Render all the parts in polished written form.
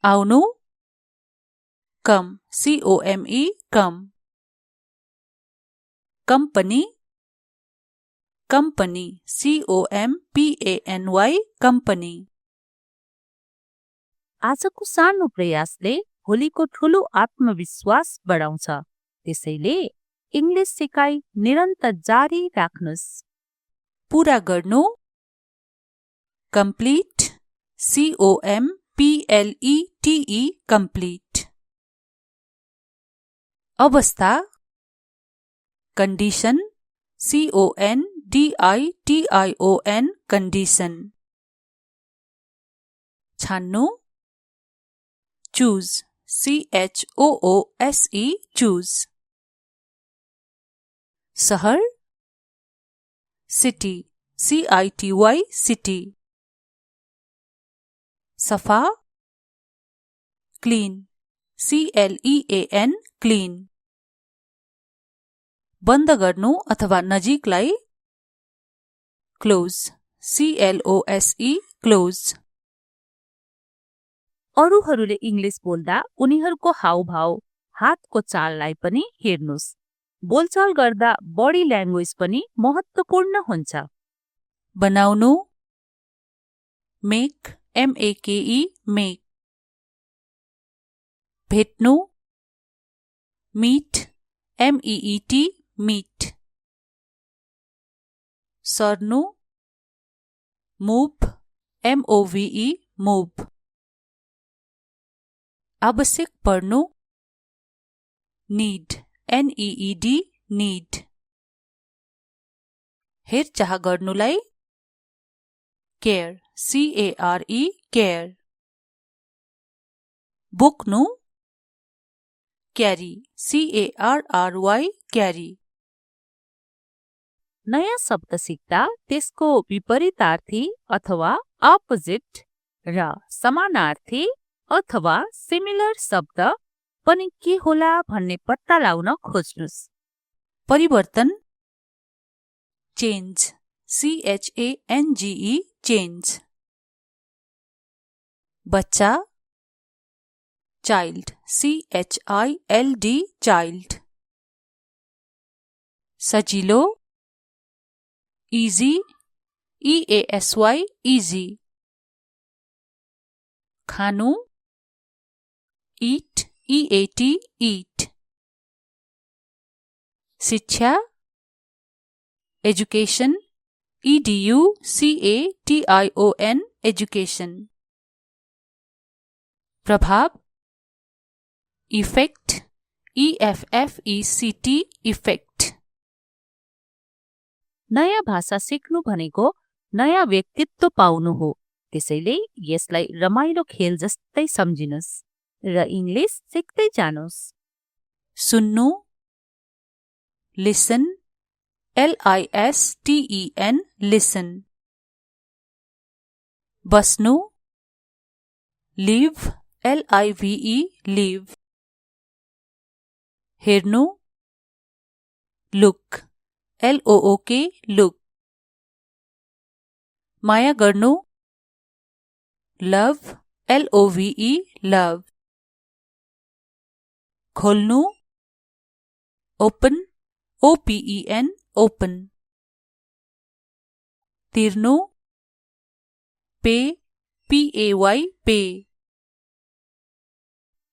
आउनु, come, C-O-M-E, come. Company, company, C-O-M-P-A-N-Y, company. आजको सानो प्रयासले भोलिको ठूलो आत्मविश्वास बढाउँछ। त्यसैले इङ्ग्लिस सिकाइ निरन्तर जारी राख्नुस्। पूरा गर्नु, complete, C-O-M-P-L-E-T-E, complete। अवस्था, condition, C-O-N-D-I-T-I-O-N, condition। छान्नु, choose, C-H-O-O-S-E, choose। शहर, city, C-I-T-Y, city। सफा, clean, C-L-E-A-N, clean। बन्द गर्नु अथवा नजिकलाई close, C-L-O-S-E, close। अरूहरूले इङ्ग्लिस बोल्दा उनीहरूको हाउभाउ, हातको चाललाई पनि हेर्नुस्। बोलचाल गर्दा बडी ल्याङ्ग्वेज पनि महत्त्वपूर्ण हुन्छ। बनाउनु, make, M-A-K-E, make। भेट्नु, meet, M-E-E-T, meet। सर्नु, move, M-O-V-E, move। आवश्यक पर्नु, need, N-E-E-D, need। हेरचाह गर्नुलाई care, C-A-R-E, care। बोक्नु, carry, C-A-R-R-Y, carry। नयाँ शब्द सिक्दा त्यसको विपरीतार्थी अथवा अपोजिट र समानार्थी अथवा सिमिलर शब्द पनि के होला भन्ने पत्ता लगाउन खोज्नुस्। परिवर्तन, change, C-H-A-N-G-E, change। बच्चा, child, C-H-I-L-D, child। सजिलो, easy, E-A-S-Y, easy। खानु, eat, E-A-T, eat। शिक्षा, education, E-D-U-C-A-T-I-O-N, education। प्रभाव, effect, E-F-F-E-C-T, effect। नयाँ भाषा सिक्नु भनेको नयाँ व्यक्तित्व पाउनु हो। त्यसैले यसलाई रमाइलो खेल जस्तै सम्झिनुस् र इङ्ग्लिस सिक्दै जानुस्। सुन्नु, listen, L-I-S-T-E-N, listen। बस्नु, live, L-I-V-E, live। हेर्नु, look, L-O-O-K, look। माया गर्नु, love, L-O-V-E, love। खोल्नु, open, O-P-E-N, open। तिर्नु, pay, P-A-Y, pay।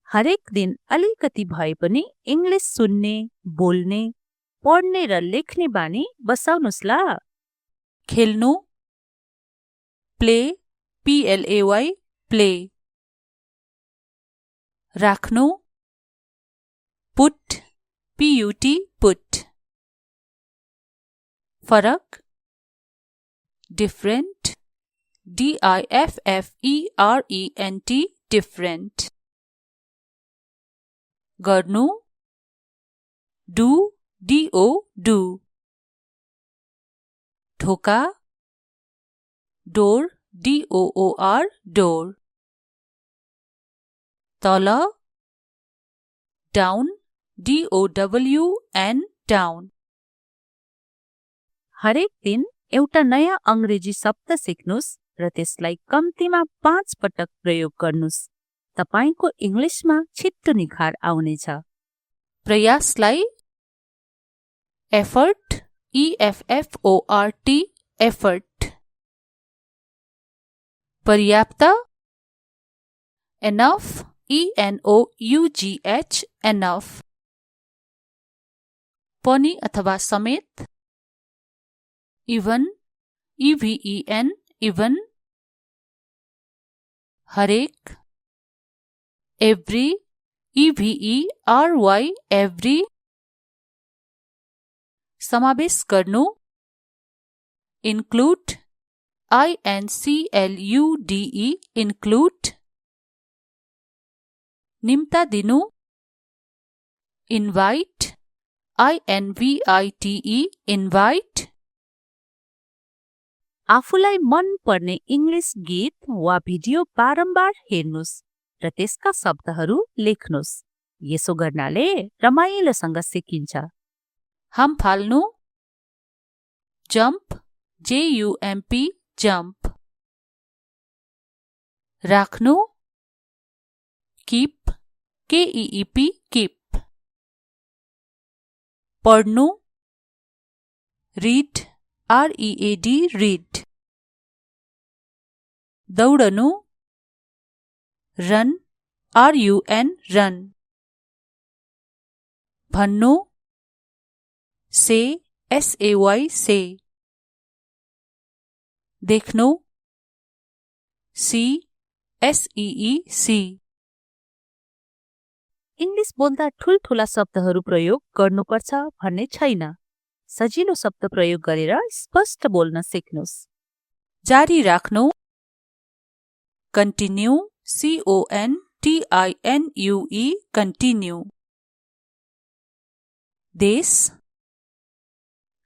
हरेक दिन अलिकति भए पनि इङ्ग्लिस सुन्ने, बोल्ने, पढ्ने र लेख्ने बानी बसाउनुस् ल। खेल्नु, play, P-L-A-Y, play। राख्नु, put, P-U-T, put। फरक, different, D-I-F-F-E-R-E-N-T, different। गर्नु, do, D-O, do। ढोका, door, D-O-O-R, door। तल, down, D-O-W-N, down। हरेक दिन एउटा नयाँ अङ्ग्रेजी शब्द सिक्नुस् र त्यसलाई कम्तीमा 5 पटक प्रयोग गर्नुस्। तपाईको इङ्ग्लिसमा छिट्टो निखार आउनेछ। प्रयासलाई effort, EFFORT, effort. पर्याप्त enough, ENOUGH, enough. पनि अथवा समेत even, EVEN, even. हरेक every, EVERY, every. समावेश गर्नु include, INCLUDE, include. निम्ता दिनु invite, INVITE, invite. आफूलाई मन पर्ने इङ्ग्लिस गीत वा भिडियो बारम्बार हेर्नुस् र त्यसका शब्दहरू लेख्नुस्। यसो गर्नाले रमाइलोसँग सिकिन्छ। हम फाल्नु jump, JUMP, jump. राख्नु keep, KEEP, keep. पढ्नु read, READ, read. दौडनु run, RUN, run. भन्नु say, SAY, say. देख्नु see, SEE, see. इङ्ग्लिस बोल्दा ठुल्ठुला शब्दहरू प्रयोग गर्नुपर्छ भन्ने छैन। सजिलो शब्द प्रयोग गरेर स्पष्ट बोल्न सिक्नुस्। जारी राख्नु continue, CONTINUE, continue. देश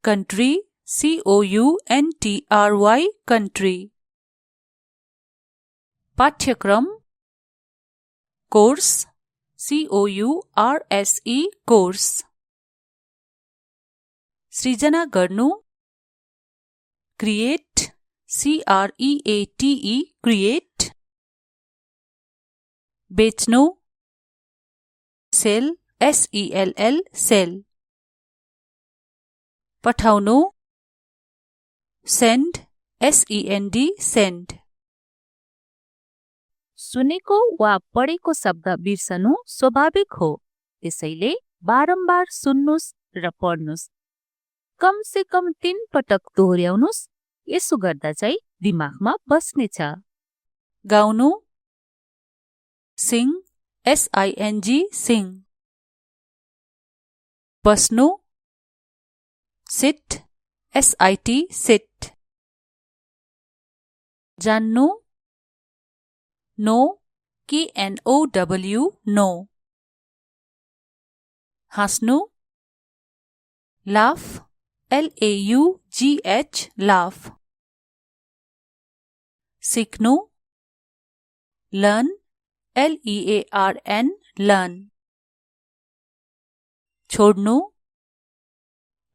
country, COUNTRY, country. पाठ्यक्रम course, COURSE, course. सृजना गर्नु create, CREATE, create. बेच्नु sell, SELL, sell. पठाउनु send, SEND, send. सुनेको वा पढेको शब्द बिर्सनु स्वाभाविक हो, त्यसैले बारम्बार सुन्नुस् र पढ्नुस्। कम से कम 3 पटक दोहोर्याउनुस्, यसो गर्दा चाहिँ दिमागमा बस्नेछ। गाउनु sing, SING, sing. बस्नु sit, SIT, sit. जान्नु know, KNOW, know. हाँस्नु laugh, LAUGH, laugh. सिक्नु learn, LEARN, learn. छोड्नु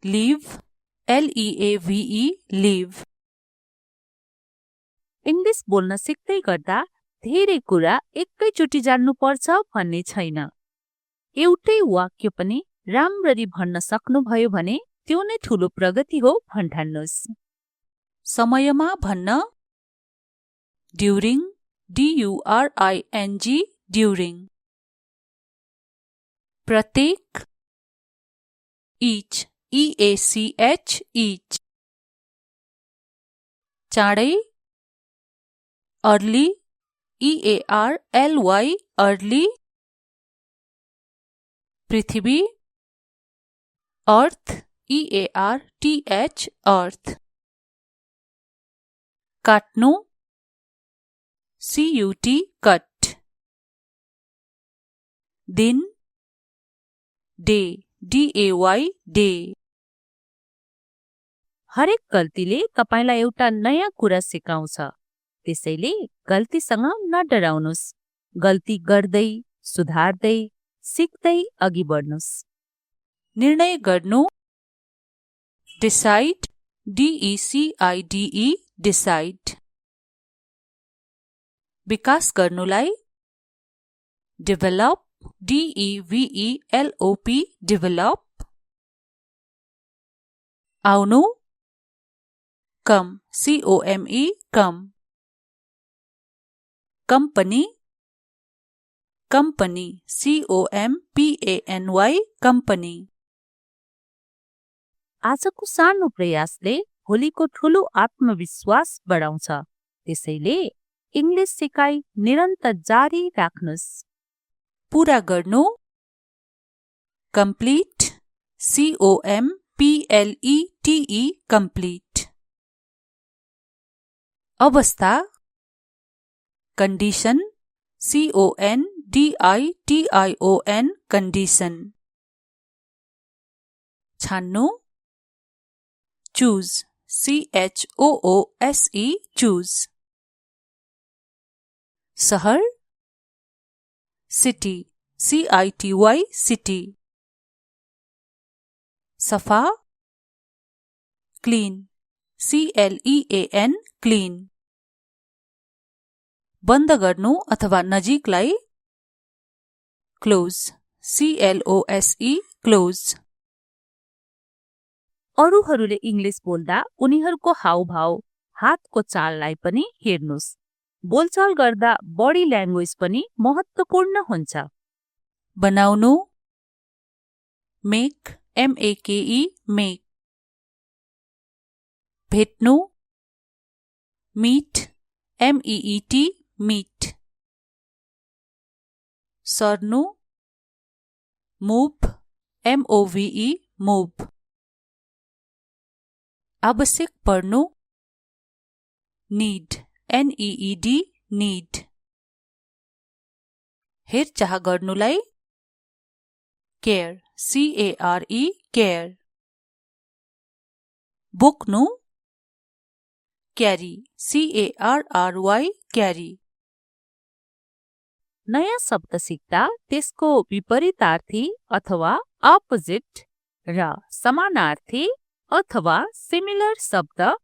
leave, LEAVE, leave. इङ्ग्लिस बोल्न सिक्दै गर्दा धेरै कुरा एकैचोटि जान्नुपर्छ भन्ने छैन। एउटै वाक्य पनि राम्ररी भन्न सक्नुभयो भने त्यो नै ठूलो प्रगति हो भन्ठान्नुस्। समयमा भन्न during, DURING, during. प्रत्येक each, EACH, each. चाँडै early, EARLY, early. पृथ्वी earth, EARTH, earth. काट्नु CUT, cut. दिन day, DAY, day. हरेक गल्तीले तपाईलाई एउटा नयाँ कुरा सिकाउँछ, त्यसैले गल्तीसँग नडराउनुस्। गल्ती गर्दै, सुधार्दै, सिक्दै अघि बढ्नुस्। निर्णय गर्नु decide, DECIDE, decide. विकास गर्नुलाई develop, DEVELOP, develop. आउनु, come, COME, come. company, company, COMPANY, company. आजको सानो प्रयासले भोलिको ठूलो आत्मविश्वास बढाउँछ। त्यसैले इङ्ग्लिस सिकाइ निरन्तर जारी राख्नुस्। पूरा गर्नु, complete, COMPLETE, complete. अवस्था, condition, CONDITION, condition. छान्नु, choose, CHOOSE, choose. सहर, city, CITY, city. सफा, clean, CLEAN, clean. बन्द गर्नु अथवा नजिकलाई close, CLOSE, close. अरूहरूले इङ्ग्लिस बोल्दा उनीहरूको हाउभाउ, हातको चाललाई पनि हेर्नुस्। बोलचाल गर्दा बडी ल्याङ्ग्वेज पनि महत्त्वपूर्ण हुन्छ। बनाउनु, make, MAKE, make. भेट्नु, meet, MEET, meet. सर्नु, move, MOVE, move. आवश्यक पर्नु, need, NEED, need. हेरचाह गर्नुलाई care, CARE, care. बोक्नु, carry, CARRY, carry. नयाँ शब्द सिक्दा त्यसको विपरीतार्थी अथवा अपोजिट र समानार्थी अथवा सिमिलर शब्द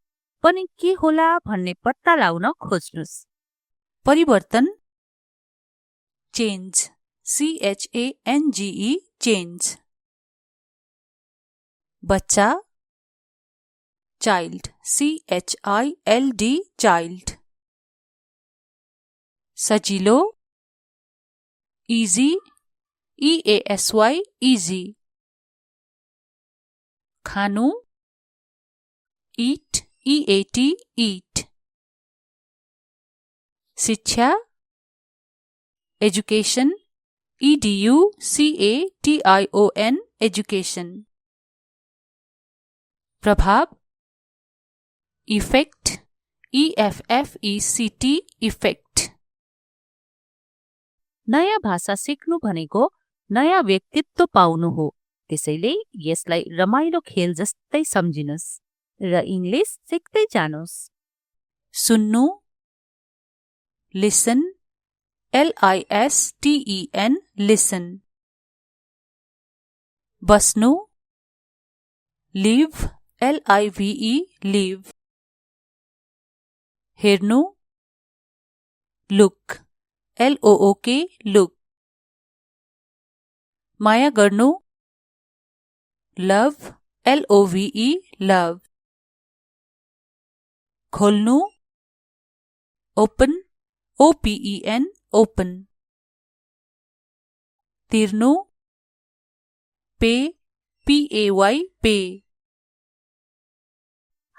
पनि के होला भन्ने पत्ता लगाउन खोज्नुस्। परिवर्तन, change, CHANGE, change. बच्चा, child, CHILD, child. सजिलो, easy, EASY, easy. खानु, eat, EAT, eat. शिक्षा, education, EDUCATION, education. प्रभाव, effect, EFFECT, effect. नयाँ भाषा सिक्नु भनेको नयाँ व्यक्तित्व पाउनु हो। त्यसैले यसलाई रमाइलो खेल जस्तै सम्झिनुस् र इङ्ग्लिस सिक्दै जानुस्। सुन्नु, listen, LISTEN, listen. बस्नु, live, LIVE, live. हेर्नु, look, LOOK, look. माया गर्नु, love, LOVE, love. खोल्नु, open, OPEN, open. तिर्नु, pay, PAY, pay.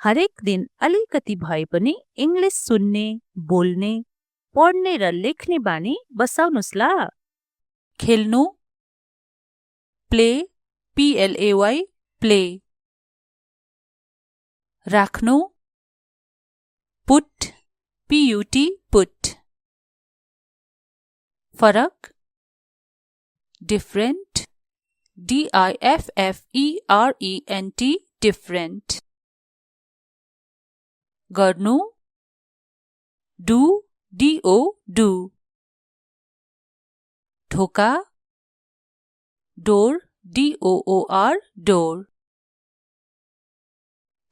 हरेक दिन अलिकति भए पनि इङ्ग्लिस सुन्ने, बोल्ने, पढ्ने र लेख्ने बानी बसाउनुस् ला। खेल्नु, play, PLAY, play. राख्नु, put, PUT, put. फरक, different, DIFFERENT, different. गर्नु, do, DO, do. ढोका, door, DOOR, door.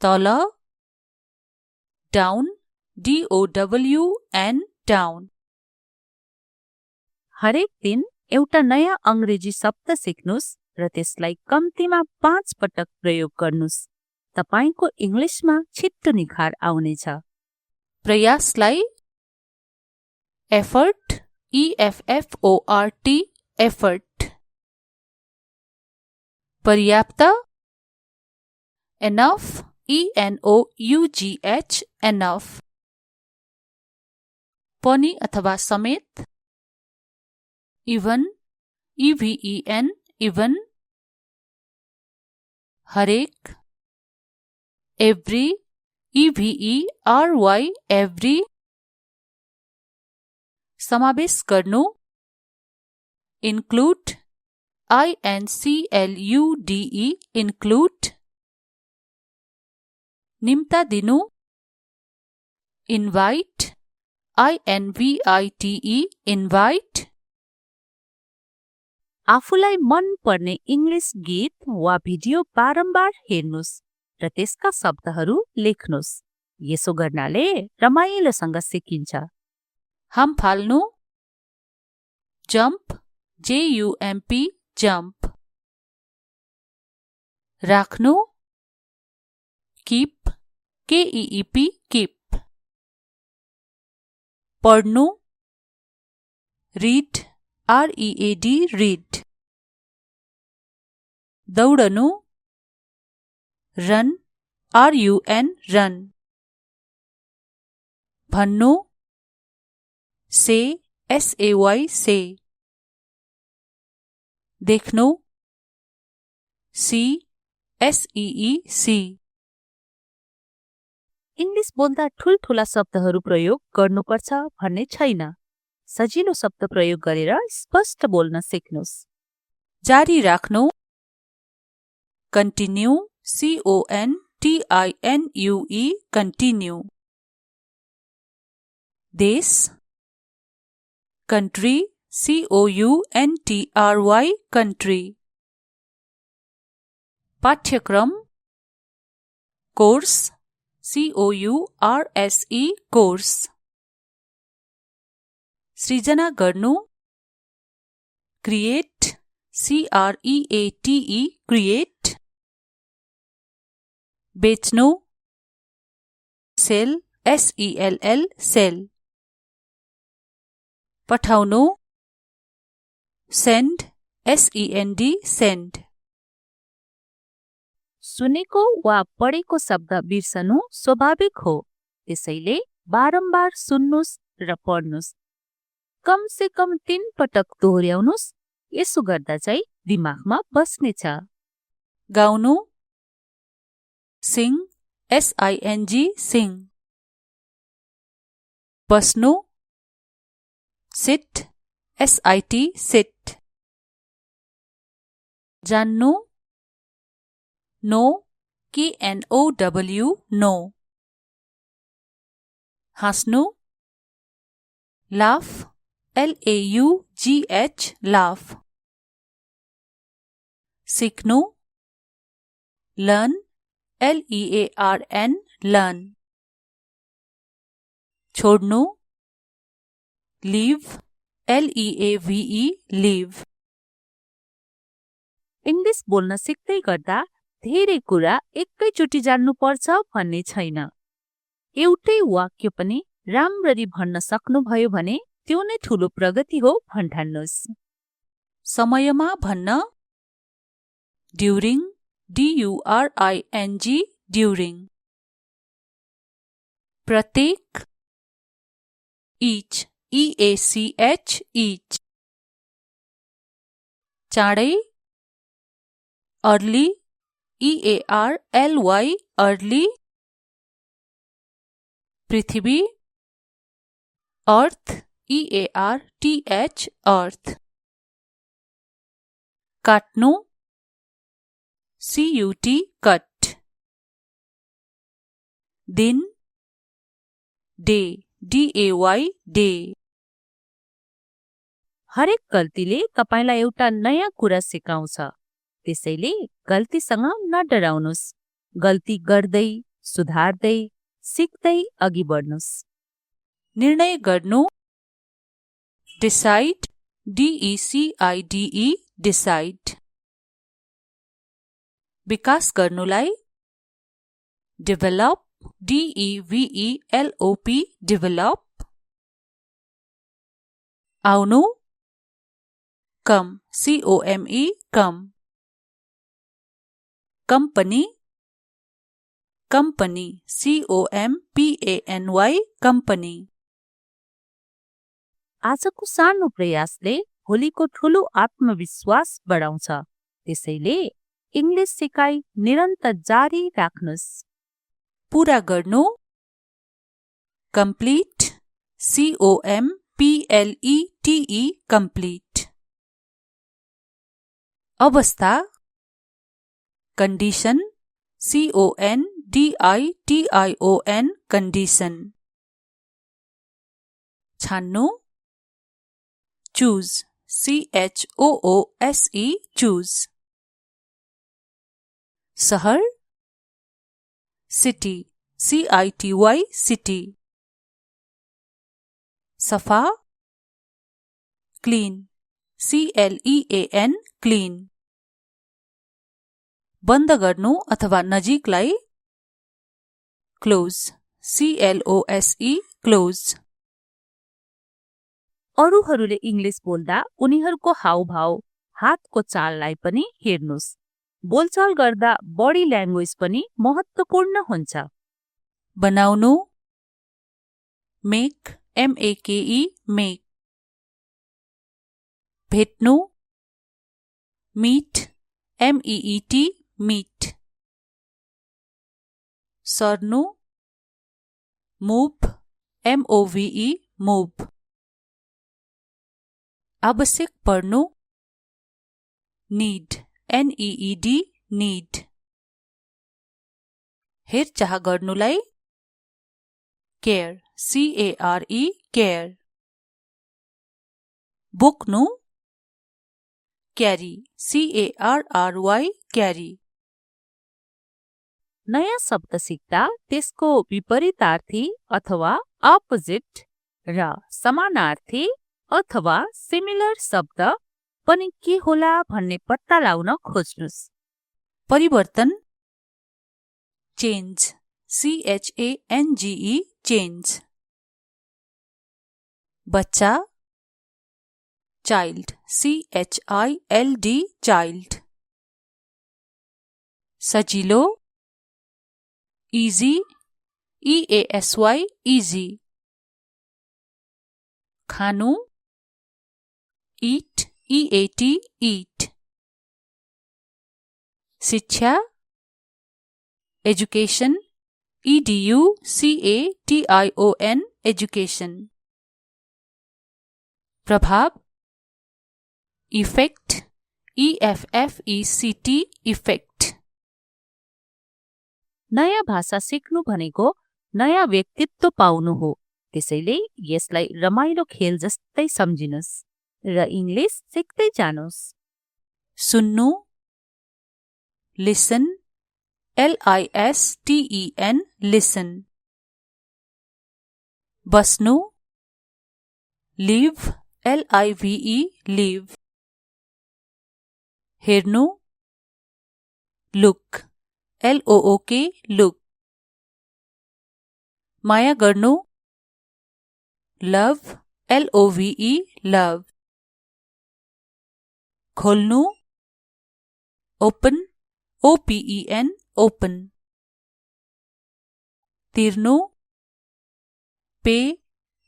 तल, down, DOWN, down. हरेक दिन एउटा नयाँ अंग्रेजी शब्द सिक्नुस् र त्यसलाई कम्तीमा 5 पटक प्रयोग गर्नुस्। तपाईको इंग्लिशमा छिट्टो निखार आउनेछ। प्रयासलाई effort, EFFORT, effort। पर्याप्त enough, ENOUGH, enough। पनि अथवा समेत even, EVEN, even। हरेक every, EVERY, every। समावेश गर्नु include, INCLUDE, include। निम्ता दिनु invite, INVITE, invite। आफूलाई मन पर्ने इंग्लिश गीत वा भिडियो बारम्बार हेर्नुस् र त्यसका शब्दहरू लेख्नुस्। यसो गर्नाले रमाइलोसँग सिकिन्छ। हम फाल्नु jump, JUMP, jump। राख्नु keep, KEEP, keep। पढ्नु read, READ, read। दौडनु run, RUN, run। भन्नु say, SAY, say। देख्नु see, SEE, see। इंग्लिश बोल्दा ठूलठूला शब्दहरू प्रयोग गर्नुपर्छ भन्ने छैन। सजिलो शब्द प्रयोग गरेर स्पष्ट बोल्न सिक्नुस्। जारी राख्नु continue, CONTINUE, continue। देश country, COUNTRY, country। पाठ्यक्रम course, COURSE, course। सृजना गर्नु create, CREATE, create। बेच्नु sell, SELL, sell। पठाउनु send, SEND, send। सुनेको वा पढेको शब्द बिर्सनु स्वाभाविक हो, त्यसैले बारम्बार सुन्नुस् र पढ्नुस्। कम से कम 3 पटक दोहोर्याउनुस्। यसो गर्दा चाहिँ दिमागमा बस्नेछ। गाउनु sing, SING, sing। बस्नु sit, SIT, sit। जान्नु know, KNOW, know। हाँस्नु laugh, LAUGH, laugh। सिक्नु learn, LEARN, learn। छोड्नु leave, LEAVE, leave। इंग्लिश बोल्न सिक्दै गर्दा धेरै कुरा एकैचोटि जान्नुपर्छ भन्ने छैन। एउटै वाक्य पनि राम्ररी भन्न सक्नुभयो भने त्यो नै ठूलो प्रगति हो भन्ठान्नुस्। समयमा भन्न during, DURING, during। प्रत्येक each, EACH, each। चाँडै early, EARLY, early। पृथ्वी earth, EARTH, earth। काट्नु CUT, cut। दिन day, DAY, day। हरेक गल्तीले तपाईलाई एउटा नयाँ कुरा सिकाउँछ, त्यसैले गल्तीसँग नडराउनुस्। गल्ती गर्दै, सुधार्दै, सिक्दै अघि बढ्नुस्। निर्णय गर्नु decide, DECIDE decide. विकास गर्नुलाई develop, DEVELOP develop. आउनु come, COME come. company, company, COMPANY company. आजको सानो प्रयासले भोलिको ठूलो आत्मविश्वास बढाउँछ। त्यसैले इङ्ग्लिस सिकाइ निरन्तर जारी राख्नुस्। पूरा गर्नु complete, COMPLETE complete. अवस्था condition, CONDITION condition. छान्नु choose, CHOOSE choose. सहर city, CITY city. सफा clean, CLEAN clean. बन्द गर्नु अथवा नजिकलाई close, CLOSE close. अरूहरूले इङ्ग्लिस बोल्दा उनीहरूको हाउभाउ, हातको चाललाई पनि हेर्नुस्। बोलचाल गर्दा बडी ल्याङ्ग्वेज पनि महत्त्वपूर्ण हुन्छ। बनाउनु make, MAKE make. भेट्नु meet, MEET meet. सर्नु move, MOVE move. आवश्यक पर्नु need, NEED need. हेरचाह गर्नुलाई care, CARE care. बोक्नु carry, CARRY carry. नयाँ शब्द सिक्दा त्यसको विपरीतार्थी अथवा अपोजिट र समानार्थी अथवा सिमिलर शब्द पनि के होला भन्ने पत्ता लगाउन खोज्नुस्। परिवर्तन change, CHANGE change. बच्चा child, CHILD child. सजिलो easy, EASY easy. खानु eat, EAT eat. शिक्षा education, EDUCATION education. प्रभाव effect, EFFECT effect. नयाँ भाषा सिक्नु भनेको नयाँ व्यक्तित्व पाउनु हो। त्यसैले यसलाई रमाइलो खेल जस्तै सम्झिनुस् र इङ्ग्लिस सिक्दै जानुस्। सुन्नु listen, LISTEN listen. बस्नु live, LIVE live. हेर्नु look, LOOK look. माया गर्नु love, LOVE love. खोल्नु open, OPEN open. तिर्नु pay,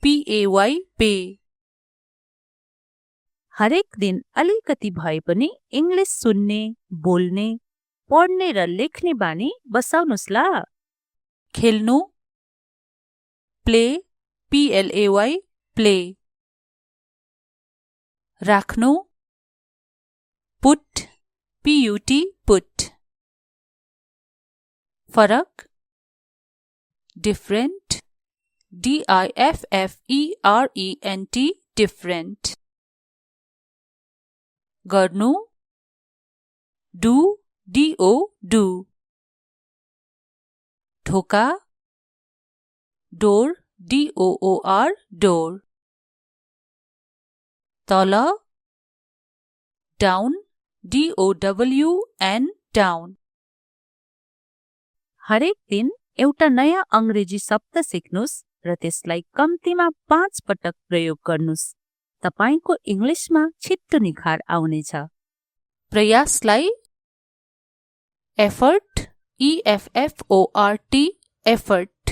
PAY pay. हरेक दिन अलिकति भए पनि इङ्ग्लिस सुन्ने, बोल्ने, पढ्ने र लेख्ने बानी बसाउनुस् ल। खेल्नु play, PLAY play. राख्नु put, PUT put. फरक different, DIFFERENT different. गर्नु do, DO do. ढोका door, DOOR door. तल down, DOWN, down. हरेक दिन एउटा नयाँ अंग्रेजी शब्द सिक्नुस् र त्यसलाई कम्तीमा 5 पटक प्रयोग गर्नुस्। तपाईको इंग्लिशमा छिट्टो निखार आउनेछ। प्रयासलाई effort, EFFORT, effort.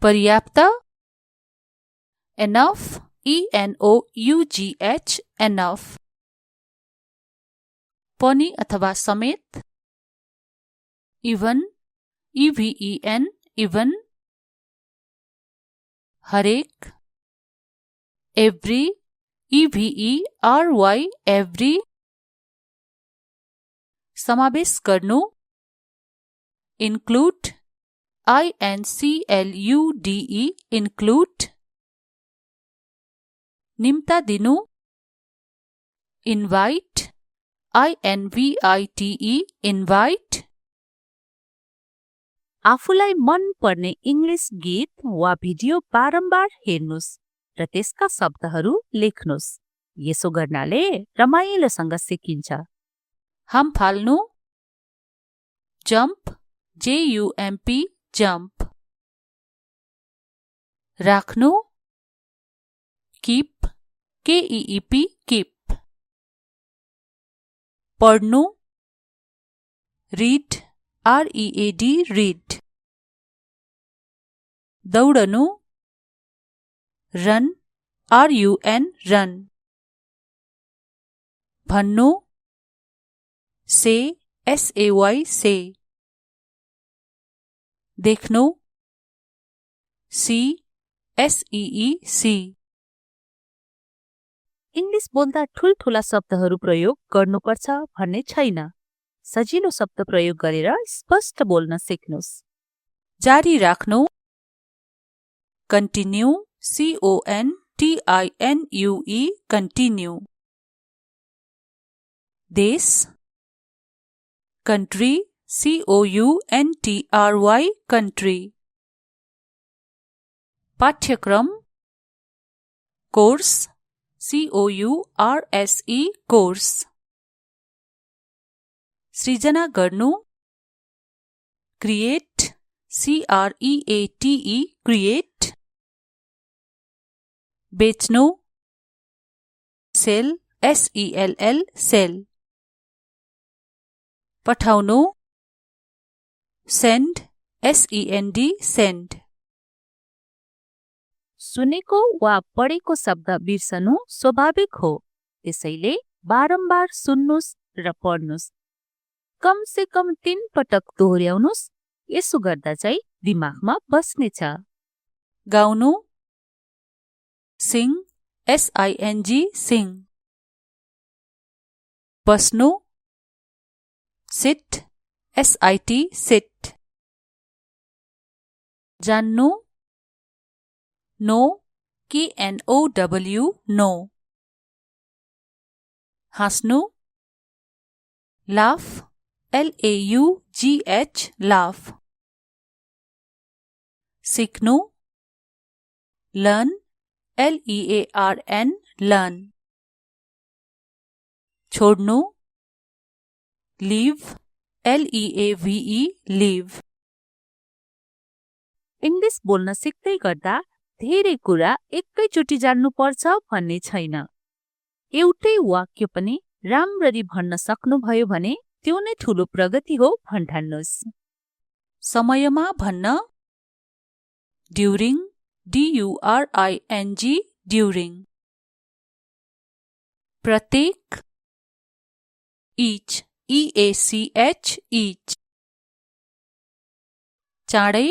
पर्याप्त enough, ENOUGH, enough. पनि अथवा समेत even, EVEN, even. हरेक every, EVERY, every. समावेश गर्नु include, INCLUDE, include. निम्ता दिनु invite, INVITE, invite. आफूलाई मन पर्ने इंग्लिश गीत वा भिडियो बारम्बार हेर्नुस् र त्यसका शब्दहरू लेख्नुस्। यसो गर्नाले रमाइलोसँग सिकिन्छ। हम फाल्नु jump, JUMP, jump. राख्नु keep, KEEP, keep. पढ्नु read, READ, read. दौडनु run, RUN, run. भन्नु say, SAY, say. देख्नु see, SEE, see. इंग्लिश बोल्दा ठूलठूला शब्दहरू प्रयोग गर्नुपर्छ भन्ने छैन। सजिलो शब्द प्रयोग गरेर स्पष्ट बोल्न सिक्नुस्। जारी राख्नु continue, CONTINUE, continue. देश country, COUNTRY, country. पाठ्यक्रम course, COURSE, course. सृजना गर्नु create, CREATE, create. बेच्नु sell, SELL, sell. पठाउनु send, SEND, send. सुनेको वा पढेको शब्द बिर्सनु स्वाभाविक हो, त्यसैले बारम्बार सुन्नुस् र पढ्नुस्। कम से कम 3 पटक दोहोर्याउनुस्। यसो गर्दा चाहिँ दिमागमा बस्नेछ। गाउनु sing, SING, sing. बस्नु sit, SIT, sit. जान्नु know, KNOW, know. हाँस्नु laugh, LAUGH, laugh. सिक्नु learn, LEARN, learn. छोड्नु leave, LEAVE, leave. इंग्लिश बोल्न सिक्दै गर्दा धेरै कुरा एकैचोटि जान्नुपर्छ भन्ने छैन। एउटै वाक्य पनि राम्ररी भन्न सक्नुभयो भने त्यो नै ठूलो प्रगति हो भन्ठान्नुस्। समयमा भन्न during, DURING, during. प्रत्येक each, EACH, each. चाँडै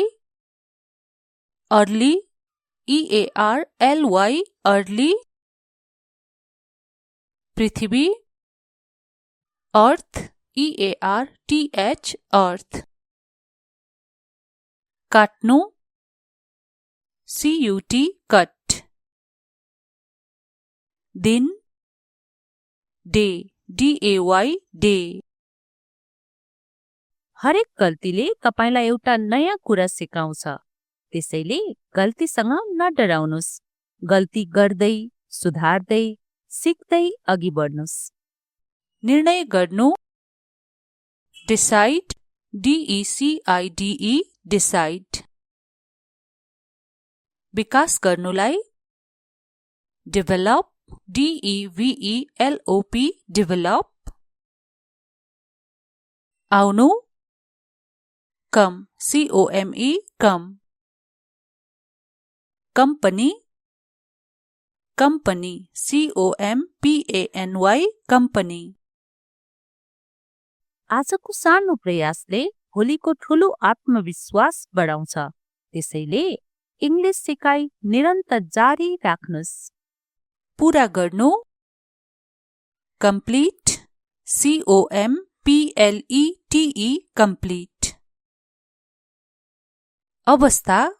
early, EARLY, early. पृथ्वी earth, EARTH, earth. काट्नु CUT, cut. दिन day, DAY, day. हरेक गल्तीले तपाईलाई एउटा नयाँ कुरा सिकाउँछ, त्यसैले गल्तीसँग नडराउनुस्। गल्ती गर्दै, सुधार्दै, सिक्दै अघि बढ्नुस्। निर्णय गर्नु, डिसाइड, DECIDE, डिसाइड। विकास गर्नुलाई, डेभलप, DEVELOP, डेभलप। आउनु, come, COME, come. Company, company, COMPANY, company. आजको सानो प्रयासले भोलिको ठूलो आत्मविश्वास बढाउँछ। त्यसैले इङ्ग्लिस सिकाइ निरन्तर जारी राख्नुस्। पूरा गर्नु, कम्प्लिट, COMPLETE, कम्प्लिट। अवस्था,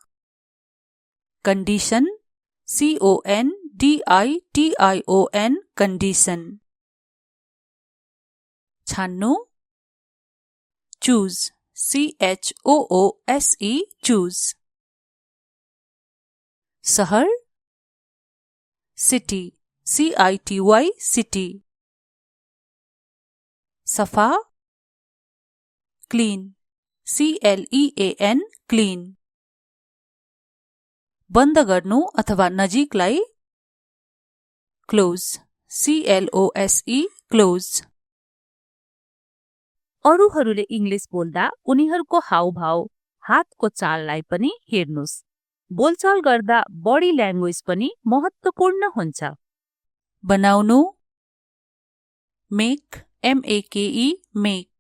कन्डिसन, CONDITION, कन्डिसन। छान्नु, चुज, CHOOSE, चुज। सहर, सिटी, CITY, सिटी। सफा, क्लीन, CLEAN, क्लीन। बन्द गर्नु अथवा नजिकलाई, क्लोज, CLOSE, क्लोज। अरूहरूले इङ्ग्लिस बोल्दा उनीहरूको हाउभाउ, हातको चाललाई पनि हेर्नुस्। बोलचाल गर्दा बडी ल्याङ्ग्वेज पनि महत्त्वपूर्ण हुन्छ। बनाउनु, मेक, MAKE, मेक।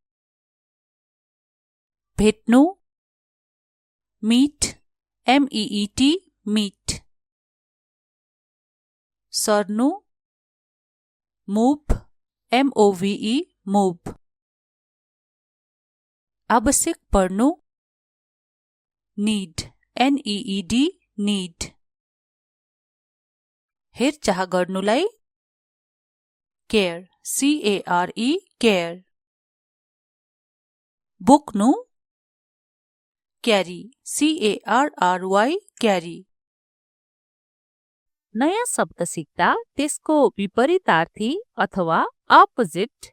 भेट्नु, मीट, MEET, मीट। सर्नु, मूव, MOVE, मूव। आवश्यक पर्नु, नीड, NEED, नीड। हेरचाह गर्नुलाई, केयर, CARE, केयर। बोक्नु, क्यारी, CARRY, क्यारी। नयाँ शब्द सिक्दा त्यसको विपरीतार्थी अथवा अपोजिट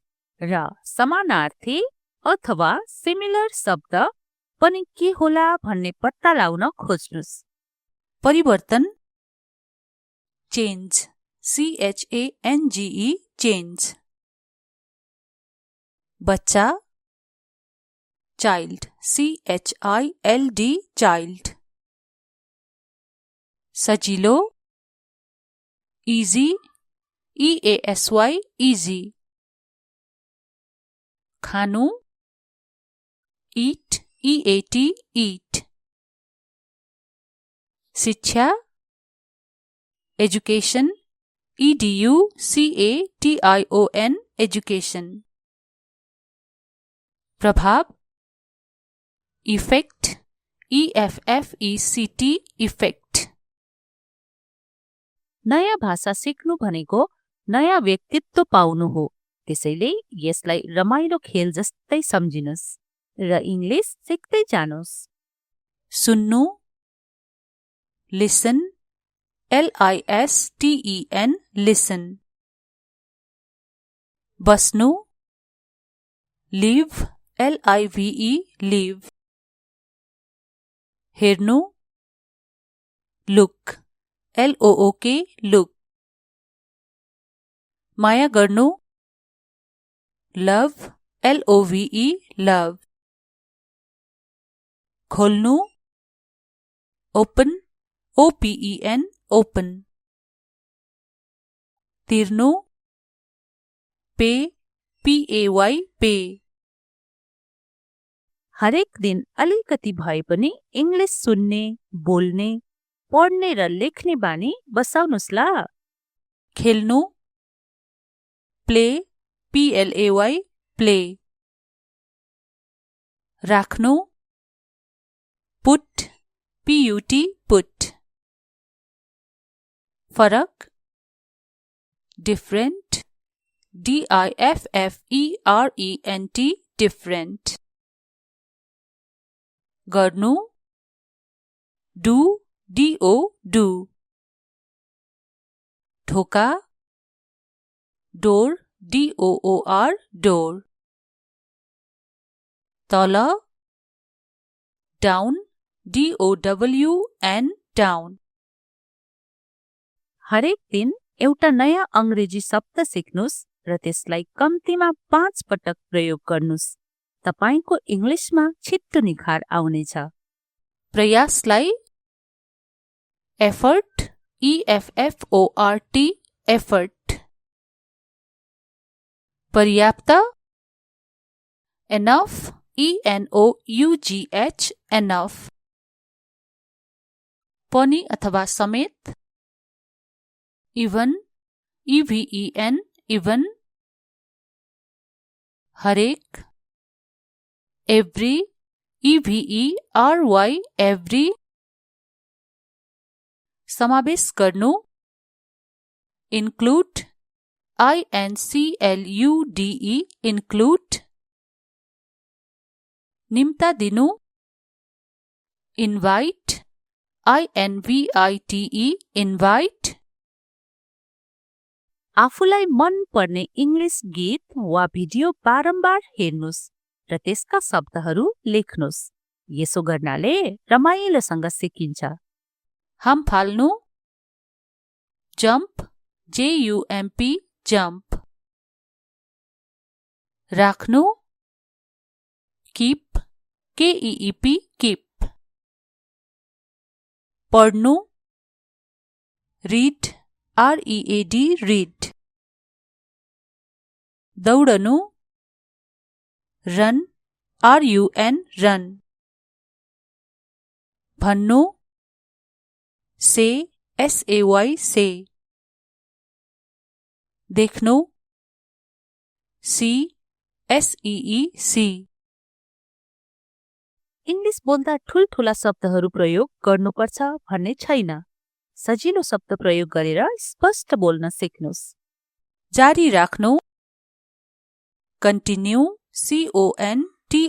र समानार्थी अथवा सिमिलर शब्द पनि के होला भन्ने पत्ता लगाउन खोज्नुस्। परिवर्तन, चेन्ज, CHANGE, चेन्ज। बच्चा, चाइल्ड, CHILD, चाइल्ड। सजिलो, इजी, EASY, इजी। खानु, ईट, EAT, ईट। शिक्षा, एजुकेशन, EDUCATION, एजुकेशन। प्रभाव, इफेक्ट, EFFECT, इफेक्ट। नयाँ भाषा सिक्नु भनेको नयाँ व्यक्तित्व पाउनु हो। त्यसैले यसलाई रमाइलो खेल जस्तै सम्झिनुस् र इङ्ग्लिस सिक्दै जानुस्। सुन्नु, लिसन, LISTEN, लिसन। बस्नु, लिभ, LIVE, लिभ। हेर्नु, लुक, LOOK, लुक। माया गर्नु, लभ, LOVE, लभ। खोल्नु, ओपन, OPEN, ओपन। तिर्नु, पे, PAY, पे। हरेक दिन अलिकति भए पनि इङ्ग्लिस सुन्ने, बोल्ने, पढ्ने र लेख्ने बानी बसाउनुस् ल। खेल्नु, प्ले, PLAY, प्ले। राख्नु, पुट, PUT, पुट। फरक, डिफरेंट, DIFFERENT, डिफरेंट। गर्नु, डू, DO, डू। ढोका, door, D-O-O-R, door. तल, down, D-O-W-N, down. हरेक दिन एउटा नयाँ अंग्रेजी शब्द सिक्नुस् र त्यसलाई कम्तीमा 5 पटक प्रयोग गर्नुस्। तपाईको इंग्लिशमा छिट्टो निखार आउनेछ। प्रयासलाई effort, E-F-F-O-R-T, effort. पर्याप्त enough, E-N-O-U-G-H, enough. पनि अथवा समेत even, E-V-E-N, even. हरेक every, E-V-E-R-Y, every. समावेश गर्नु include, I-N-C-L-U-D-E, include. निम्ता दिनु invite, I-N-V-I-T-E, invite. आफूलाई मन पर्ने इंग्लिश गीत वा भिडियो बारम्बार हेर्नुस् र त्यसका शब्दहरू लेख्नुस्। यसो गर्नाले रमाइलोसँग सिकिन्छ। हम फाल्नु jump, J-U-M-P, jump. राख्नु keep, K-E-E-P, keep. पढ्नु read, R-E-A-D, read. दौडनु run, R-U-N, run. भन्नु say, S-A-Y, say. देख्नु see, S-E-E, see. इंग्लिश बोल्दा ठूलठूला शब्दहरू प्रयोग गर्नुपर्छ भन्ने छैन। सजिलो शब्द प्रयोग गरेर स्पष्ट बोल्न सिक्नुस्। जारी राख्नु continue, C-O-N-T-I-N-U-E,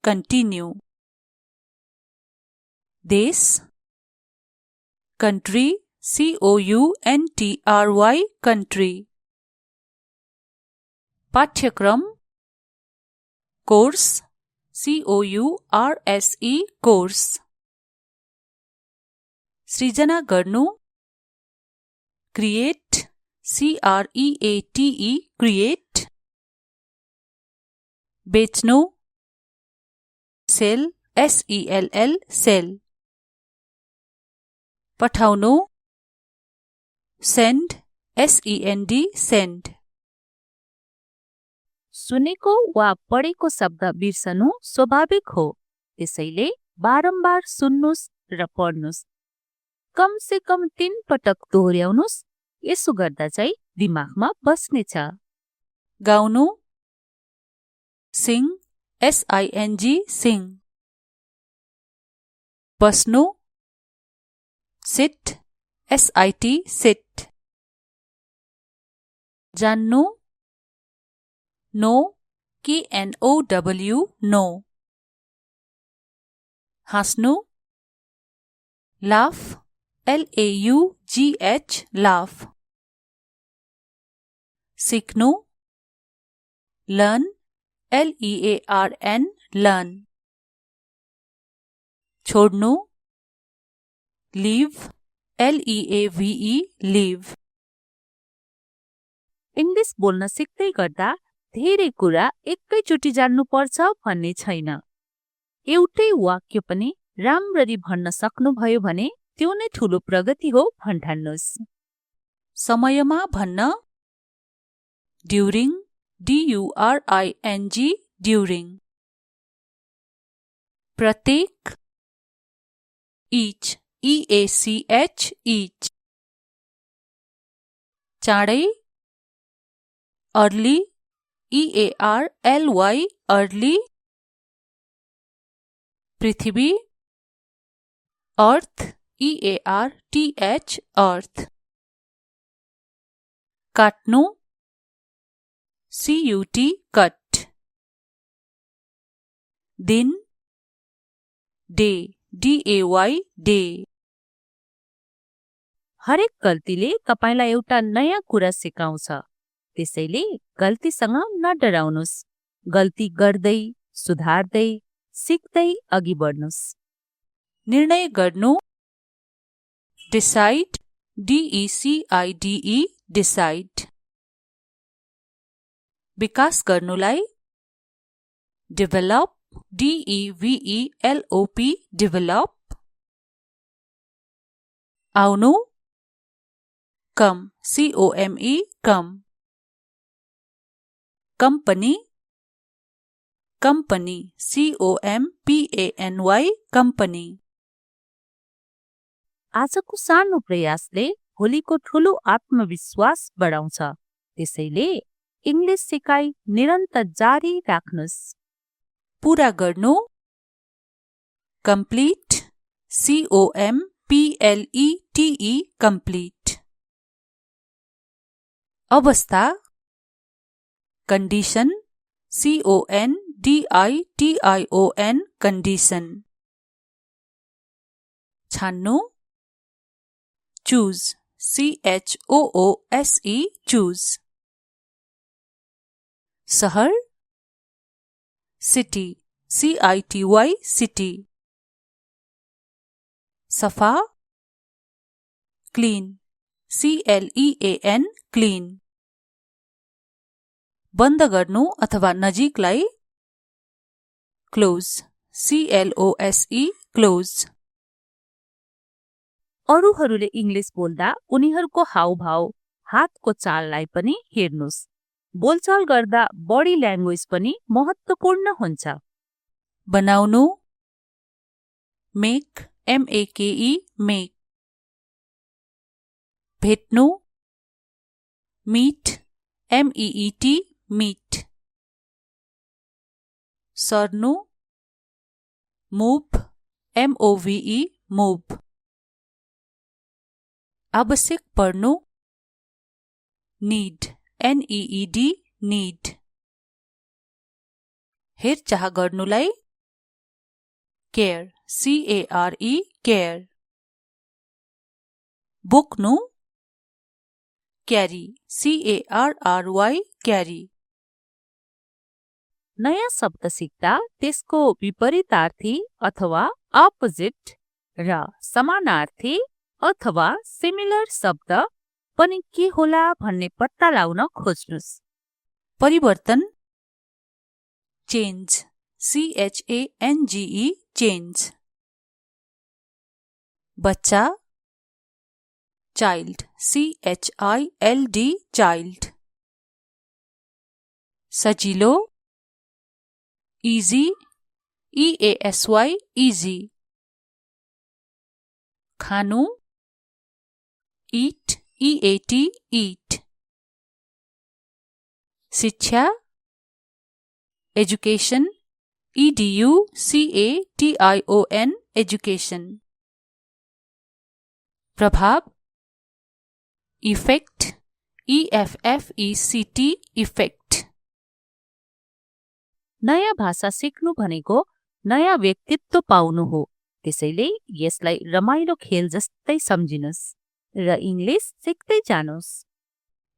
continue. देश country, C-O-U-N-T-R-Y, country. पाठ्यक्रम course, C-O-U-R-S-E, course. सृजना गर्नु create, C-R-E-A-T-E, create. बेच्नु sell, S-E-L-L, sell. पठाउनु send, S-E-N-D, send. सुनेको वा पढेको शब्द बिर्सनु स्वाभाविक हो, त्यसैले बारम्बार सुन्नुस् र पढ्नुस्। कम से कम 3 पटक दोहोर्याउनुस्, यसो गर्दा चाहिँ दिमागमा बस्नेछ। गाउनु sing, S-I-N-G, sing. बस्नु sit, S-I-T, sit. जान्नु know, K-N-O-W, know. हाँस्नु laugh, L-A-U-G-H, laugh. सिक्नु learn, L-E-A-R-N, learn. छोड्नु leave, L-E-A-V-E, leave. इंग्लिश बोल्न सिक्दै गर्दा धेरै कुरा एकैचोटि जान्नुपर्छ भन्ने छैन। एउटै वाक्य पनि राम्ररी भन्न सक्नुभयो भने त्यो नै ठूलो प्रगति हो भन्ठान्नुस्। समयमा भन्न during, D-U-R-I-N-G, during. प्रत्येक each, E-A-C-H, each. चाँडै early, E-A-R-L-Y, early. पृथ्वी earth, E-A-R-T-H, earth. काट्नु C-U-T, cut. दिन day, D-A-Y, day. हरेक गल्तीले तपाईलाई एउटा नयाँ कुरा सिकाउँछ। त्यसैले गल्तीसँग नडराउनुस्। गल्ती गर्दै, सुधार्दै, सिक्दै अघि बढ्नुस्। निर्णय गर्नु, डिसाइड, DECIDE, डिसाइड। विकास गर्नुलाई, डेभलप, DEVELOP, डेभलप। आउनु, come, COME, come. Company, company, COMPANY, company. आजको सानो प्रयासले भोलिको ठूलो आत्मविश्वास बढाउँछ। त्यसैले इङ्ग्लिस सिकाइ निरन्तर जारी राख्नुस्। पूरा गर्नु, कम्प्लिट, COMPLETE, कम्प्लिट। अवस्था, कन्डिसन, CONDITION, कन्डिसन। छान्नु, चूज, CHOOSE, चूज। सहर, सिटी, CITY, सिटी। सफा, क्लीन, CLEAN, क्लीन। बन्द गर्नु अथवा नजिकलाई, क्लोज, CLOSE, क्लोज। अरूहरूले इङ्ग्लिस बोल्दा उनीहरूको हावभाव, हातको चाललाई पनि हेर्नुस्। बोलचाल गर्दा बडी ल्याङ्ग्वेज पनि महत्त्वपूर्ण हुन्छ। बनाउनु, मेक, MAKE, मेक। भेट्नु, मीट, MEET, मीट। सर्नु, मूव, MOVE, मूव। आवश्यक पर्नु, नीड, NEED, नीड। हेरचाह गर्नुलाई, केयर, CARE, केयर। बोक्नु, क्यारी, CARRY, क्यारी। नयाँ शब्द सिक्दा त्यसको विपरीतार्थी अथवा अपोजिट र समानार्थी अथवा सिमिलर शब्द पनि के होला भन्ने पत्ता लगाउन खोज्नुस्। परिवर्तन, चेन्ज, CHANGE, चेन्ज। बच्चा, चाइल्ड, CHILD, चाइल्ड। सजिलो, इजी, EASY, इजी। खानु, ईट, EAT, ईट। शिक्षा, एजुकेशन, EDU, CATION, एजुकेशन। प्रभाव, इफेक्ट, EFFECT, इफेक्ट। नयाँ भाषा सिक्नु भनेको नयाँ व्यक्तित्व पाउनु हो। त्यसैले यसलाई रमाइलो खेल जस्तै सम्झिनुस् र इङ्ग्लिस सिक्दै जानुस्।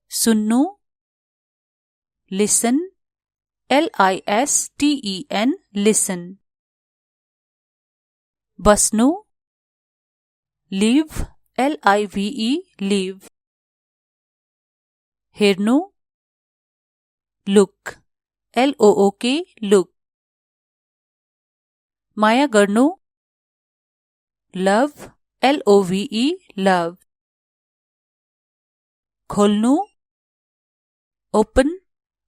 सुन्नु, लिसन, LISTEN, लिसन। बस्नु, लिभ, LIVE, लिभ। हेर्नु, लुक, LOOK, लुक। माया गर्नु, लभ, LOVE, लभ। खोल्नु, ओपन,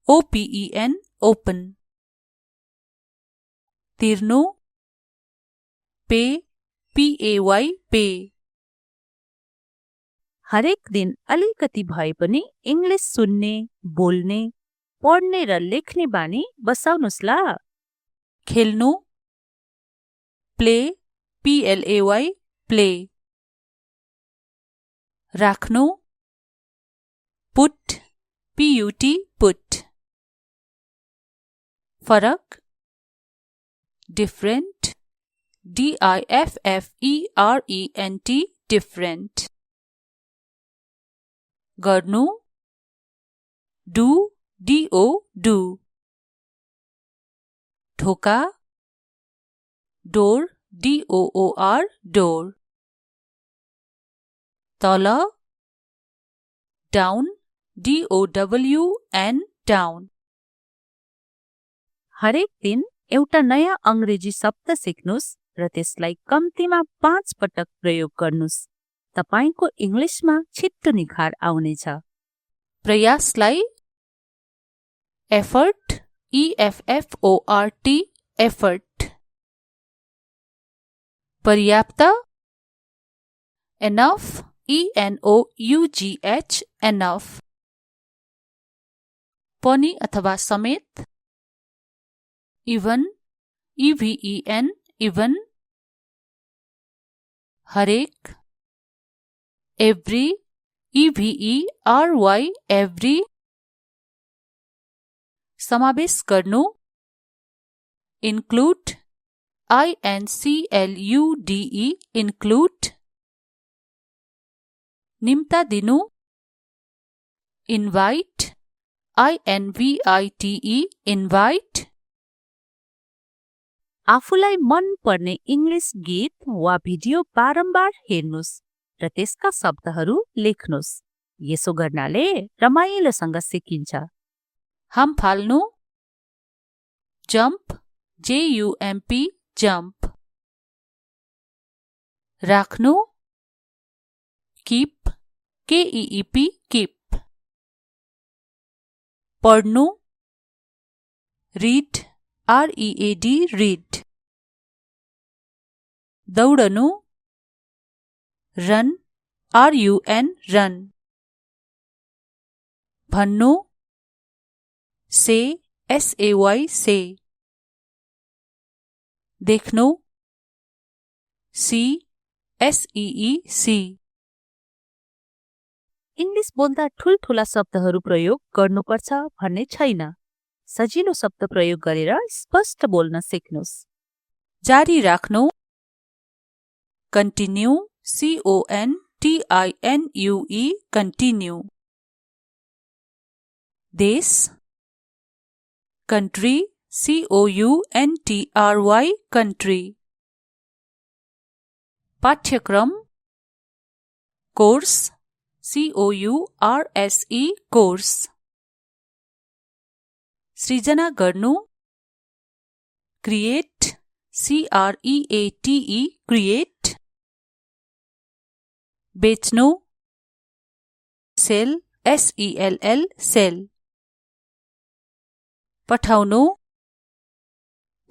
OPEN, ओपन। तिर्नु, पे, PAY, पे। हरेक दिन अलिकति भए पनि इङ्ग्लिस सुन्ने, बोल्ने, पढ्ने र लेख्ने बानी बसाउनुस् ल। खेल्नु, प्ले, PLAY, प्ले। राख्नु, पुट, PUT, पुट। फरक, डिफरेंट, DIFFERENT, डिफरेंट। गर्नु, डु, DO, डु। ढोका, डोर, DOOR, डोर। तल, डाउन, DOWN, डाउन। हरेक दिन एउटा नयाँ अंग्रेजी शब्द सिक्नुस् र त्यसलाई कम्तीमा 5 पटक प्रयोग गर्नुस्। तपाईको इंग्लिशमा छिट्टो निखार आउनेछ। प्रयासलाई एफर्ट, EFFORT, एफर्ट। पर्याप्त, एनफ, ENOUGH, एनफ। पनि अथवा समेत, इवन, EVEN, इवन। हरेक, एभ्री, EVERY, एभ्री। समावेश गर्नु, इन्क्लुड, INCLUDE, इन्क्लुड। निम्ता दिनु, इन्भाइट, INVITE, इन्भाइट। आफूलाई मन पर्ने इंग्लिश गीत वा भिडियो बारम्बार हेर्नुस् र त्यसका शब्दहरू लेख्नुस्। यसो गर्नाले रमाइलोसँग सिकिन्छ। हम फाल्नु, जम्प, JUMP, जम्प। राख्नु, कीप, KEEP, कीप। पढ्नु, रीड, READ, रीड। दौडनु, रन, RUN, रन। भन्नु, से, SAY, से। देख्नु, see, SEE, see। इंग्लिश बोल्दा ठूलठूला शब्दहरू प्रयोग गर्नुपर्छ भन्ने छैन। सजिलो शब्द प्रयोग गरेर स्पष्ट बोल्न सिक्नुस्। जारी राख्नु, कन्टिन्यू, CONTINUE, कन्टिन्यू। देश, कन्ट्री, COUNTRY, कन्ट्री। पाठ्यक्रम, कोर्स, COURSE, कोर्स। सृजना गर्नु, क्रिएट, CREATE, क्रिएट। बेच्नु, सेल, SELL, सेल। पठाउनु,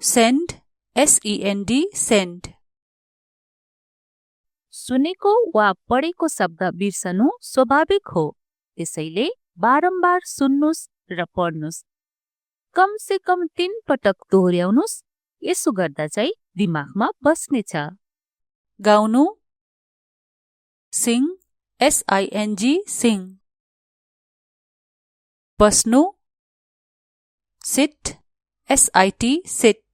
सेन्ड, SEND, सेन्ड। सुनेको वा पढेको शब्द बिर्सनु स्वाभाविक हो, त्यसैले बारम्बार सुन्नुस् र पढ्नुस्। कम से कम 3 पटक दोहोर्याउनुस्। यसो गर्दा चाहिँ दिमागमा बस्नेछ। गाउनु, सिङ, SING, सिङ। बस्नु, सिट, SIT, सिट।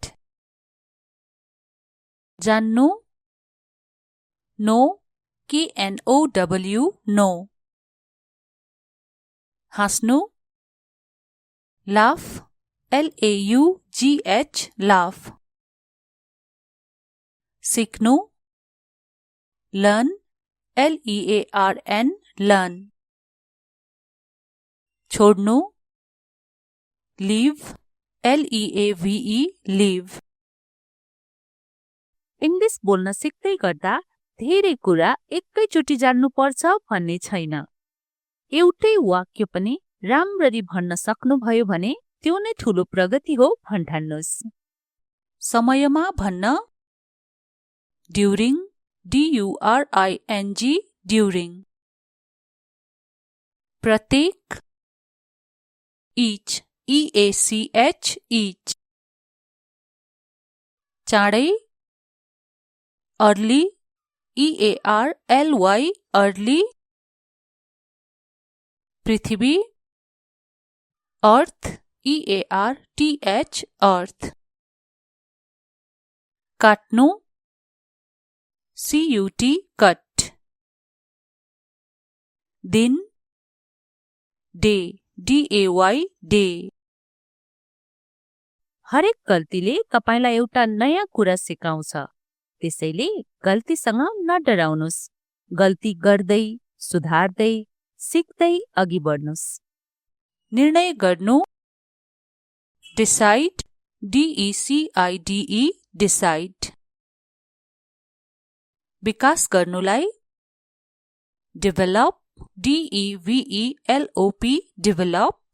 जान्नु, नो, KNOW, नो। हाँस्नु, लाफ, LAUGH, लाफ। सिक्नु, लर्न, LEARN, लर्न। छोड्नु, लीव, LEAVE, लीव। इंग्लिश बोल्न सिक्दै गर्दा धेरै कुरा एकैचोटि जान्नुपर्छ भन्ने छैन। एउटै वाक्य पनि राम्ररी भन्न सक्नुभयो भने त्यो नै ठूलो प्रगति हो भन्ठान्नुस्। समयमा भन्न, ड्युरिङ, DURING, ड्युरिङ। प्रत्येक, इच, EACH, इच। चाँडै, अर्ली, EARLY, अर्ली। पृथ्वी, अर्थ, EARTH, अर्थ। काट्नु, CUT, कट। दिन, डे DAY डे। हरेक गल्तीले तपाईलाई एउटा नयाँ कुरा सिकाउँछ। त्यसैले गल्तीसँग नडराउनुस्। गल्ती गर्दै, सुधार्दै, सिक्दै अघि बढ्नुस्। निर्णय गर्नु डिसाइड DECIDE डिसाइड। विकास गर्नुलाई डेभलप DEVELOP डेभलप।